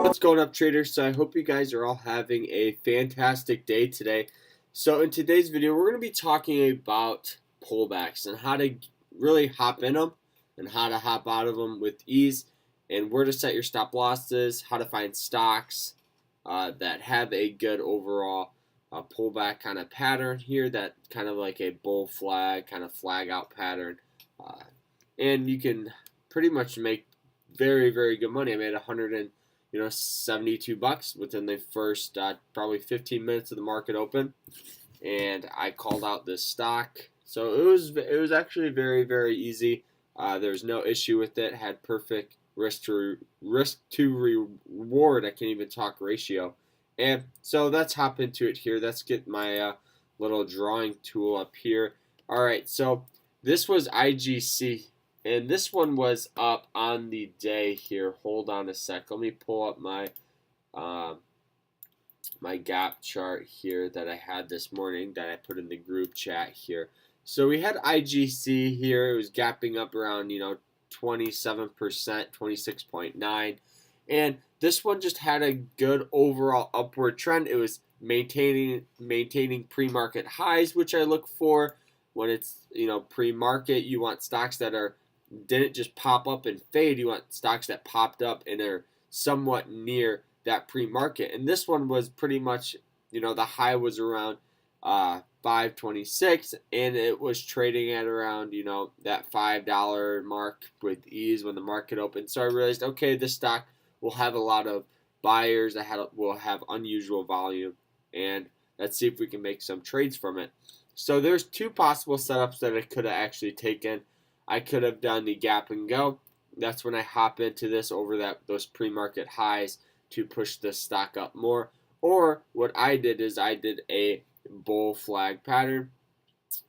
What's going up, traders? So I hope you guys are all having a fantastic day today. So in today's video, we're going to be talking about pullbacks and how to really hop in them and how to hop out of them with ease, and where to set your stop losses, how to find stocks that have a good overall pullback kind of pattern here, that kind of like a bull flag, kind of flag out pattern. And you can pretty much make very, very good money. I made 72 bucks within the first probably 15 minutes of the market open, and I called out this stock. So it was actually very, very easy. There's no issue with it. Had perfect risk to reward. I can't even talk ratio. And so let's hop into it here. Let's get my little drawing tool up here. All right, so this was IGC. And this one was up on the day here. Hold on a sec. Let me pull up my my gap chart here that I had this morning that I put in the group chat here. So we had IGC here. It was gapping up around 27%, 26.9, and this one just had a good overall upward trend. It was maintaining pre-market highs, which I look for when it's pre-market. You want stocks that didn't just pop up and fade. You want stocks that popped up and are somewhat near that pre-market. And this one was pretty much, the high was around 526, and it was trading at around, that $5 mark with ease when the market opened. So I realized, okay, this stock will have a lot of buyers that will have unusual volume, and let's see if we can make some trades from it. So there's two possible setups that I could have actually taken. I could have done the gap and go. That's when I hop into this over those pre-market highs to push this stock up more. Or what I did is I did a bull flag pattern.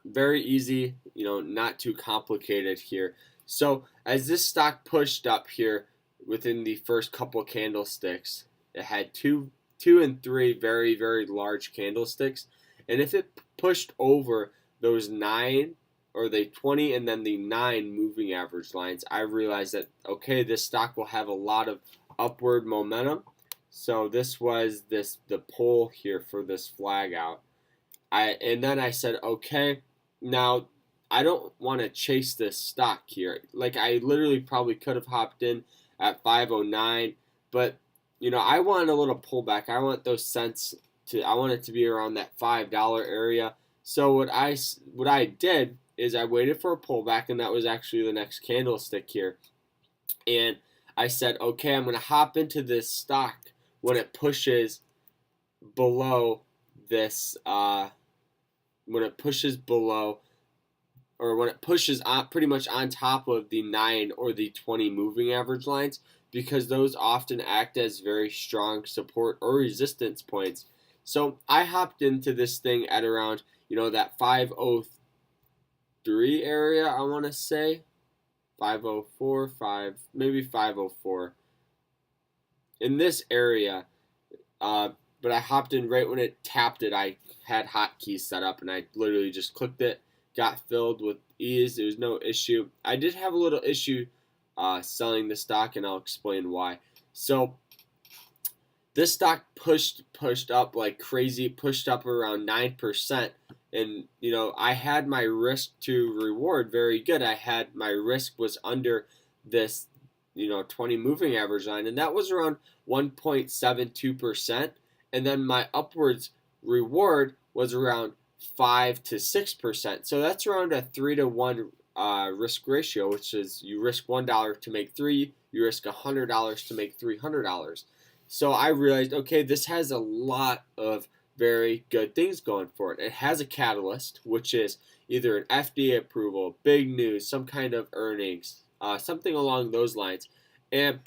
Very easy, not too complicated here. So as this stock pushed up here within the first couple candlesticks, it had two and three very, very large candlesticks. And if it pushed over those 9 or the 20 and then the 9 moving average lines, I realized that, okay, this stock will have a lot of upward momentum. So this was the pull here for this flag out. And then I said, okay, now I don't want to chase this stock here. Like, I literally probably could have hopped in at 509, but I want a little pullback. I want those cents I want it to be around that $5 area. So what I did is I waited for a pullback, and that was actually the next candlestick here. And I said, okay, I'm going to hop into this stock when it pushes below this, when it pushes pretty much on top of the 9 or the 20 moving average lines, because those often act as very strong support or resistance points. So I hopped into this thing at around, that 503 area, I want to say. 504, maybe 504. In this area, but I hopped in right when it tapped it. I had hotkeys set up, and I literally just clicked it, got filled with ease. There was no issue. I did have a little issue selling the stock, and I'll explain why. So this stock pushed up like crazy, pushed up around 9%. And, I had my risk to reward very good. My risk was under this, 20 moving average line, and that was around 1.72%. And then my upwards reward was around 5 to 6%. So that's around a 3 to 1 risk ratio, which is you risk $1 to make 3, you risk $100 to make $300. So I realized, okay, this has a lot of very good things going for it. It has a catalyst, which is either an FDA approval, big news, some kind of earnings, something along those lines. And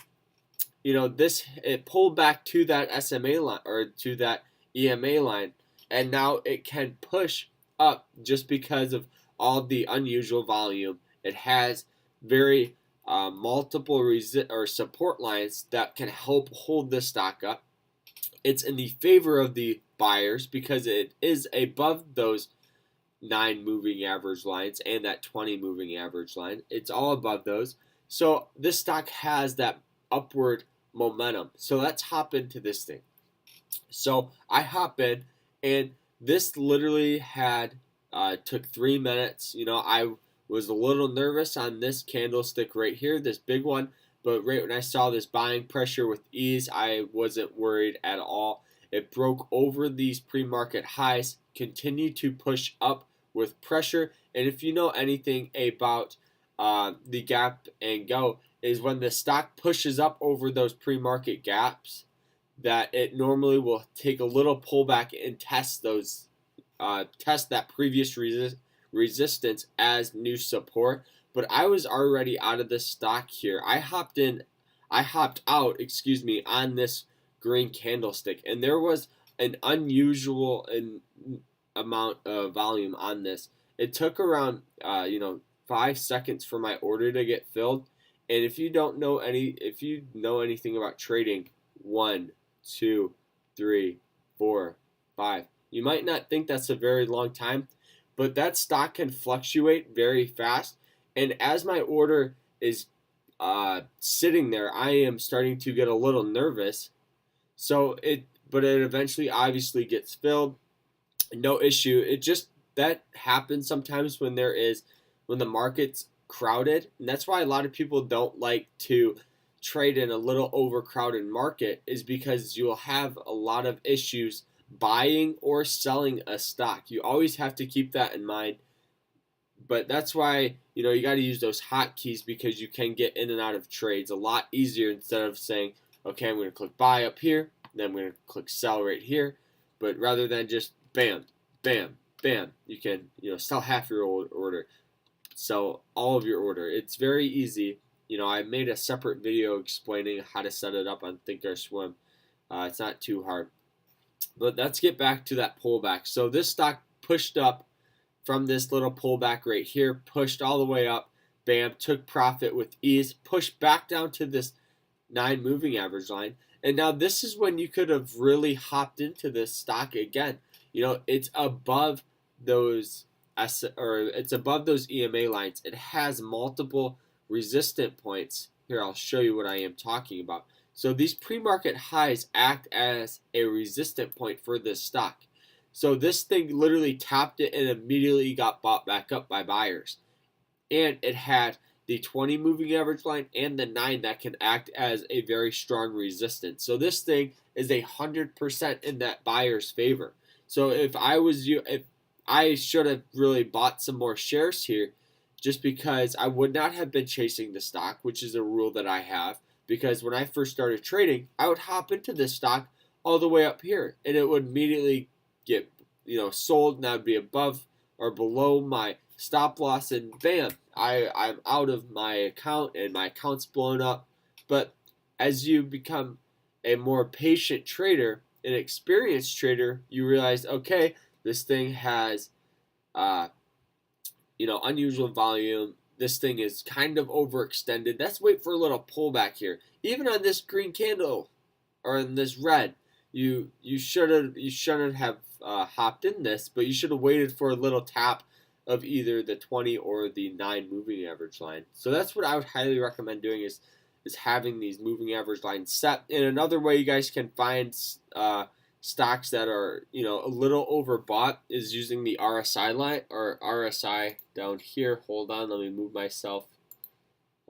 it pulled back to that SMA line or to that EMA line, and now it can push up just because of all the unusual volume. It has very multiple support lines that can help hold the stock up. It's in the favor of the buyers because it is above those 9 moving average lines and that 20 moving average line. It's all above those. So this stock has that upward momentum. So let's hop into this thing. So I hop in, and this literally took 3 minutes. I was a little nervous on this candlestick right here, this big one, but right when I saw this buying pressure with ease, I wasn't worried at all. It broke over these pre-market highs, continued to push up with pressure, and if you know anything about the gap and go, is when the stock pushes up over those pre-market gaps, that it normally will take a little pullback and test that previous resistance as new support. But I was already out of this stock here. I hopped out, on this green candlestick, and there was an unusual amount of volume on this. It took around 5 seconds for my order to get filled. And if you know anything about trading, 1, 2, 3, 4, 5. You might not think that's a very long time, but that stock can fluctuate very fast. And as my order is sitting there, I am starting to get a little nervous. But it eventually obviously gets filled. No issue. That happens sometimes when the market's crowded, and that's why a lot of people don't like to trade in a little overcrowded market, is because you'll have a lot of issues buying or selling a stock. You always have to keep that in mind. But that's why you got to use those hotkeys, because you can get in and out of trades a lot easier instead of saying, okay, I'm going to click buy up here, then I'm going to click sell right here. But rather than just bam, bam, bam, you can sell half your order, sell all of your order. It's very easy. I made a separate video explaining how to set it up on Thinkorswim. It's not too hard. But let's get back to that pullback. So this stock pushed up from this little pullback right here, pushed all the way up, bam, took profit with ease, pushed back down to this 9 moving average line. And now this is when you could have really hopped into this stock again. It's above those EMA lines. It has multiple resistant points. Here, I'll show you what I am talking about. So these pre-market highs act as a resistant point for this stock. So this thing literally tapped it and immediately got bought back up by buyers. And it had the 20 moving average line and the 9 that can act as a very strong resistance. So this thing is 100% in that buyer's favor. So if I was you, I should have really bought some more shares here, just because I would not have been chasing the stock, which is a rule that I have. Because when I first started trading, I would hop into this stock all the way up here, and it would immediately get sold, and I would be above or below my stop loss, and bam, I'm out of my account, and my account's blown up. But as you become a more patient trader, an experienced trader, you realize, okay, this thing has unusual volume. This thing is kind of overextended. Let's wait for a little pullback here. Even on this green candle or in this red, you shouldn't have hopped in this, but you should have waited for a little tap of either the 20 or the 9 moving average line. So that's what I would highly recommend doing, is having these moving average lines set. And another way you guys can find stocks that are a little overbought is using the RSI line, or RSI down here. Hold on, let me move myself.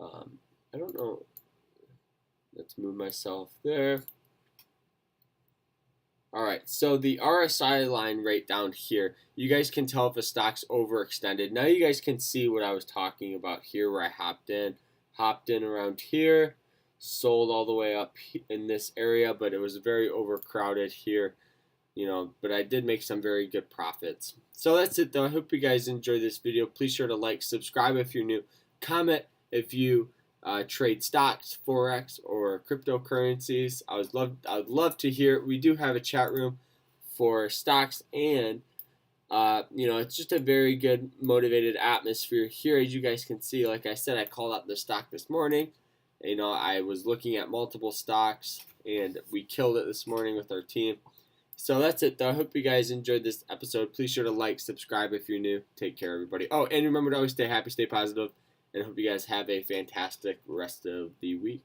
I don't know. Let's move myself there. Alright, so the RSI line right down here, you guys can tell if a stock's overextended. Now you guys can see what I was talking about here, where I hopped in around here, sold all the way up in this area, but it was very overcrowded here, but I did make some very good profits. So that's it though. I hope you guys enjoyed this video. Please sure to like, subscribe if you're new, comment if you trade stocks, forex, or cryptocurrencies. I'd love to hear it. We do have a chat room for stocks, and it's just a very good motivated atmosphere here. As you guys can see, like I said, I called out the stock this morning. I was looking at multiple stocks, and we killed it this morning with our team. So that's it, though. I hope you guys enjoyed this episode. Please sure to like, subscribe if you're new. Take care, everybody. Oh, and remember to always stay happy, stay positive, and I hope you guys have a fantastic rest of the week.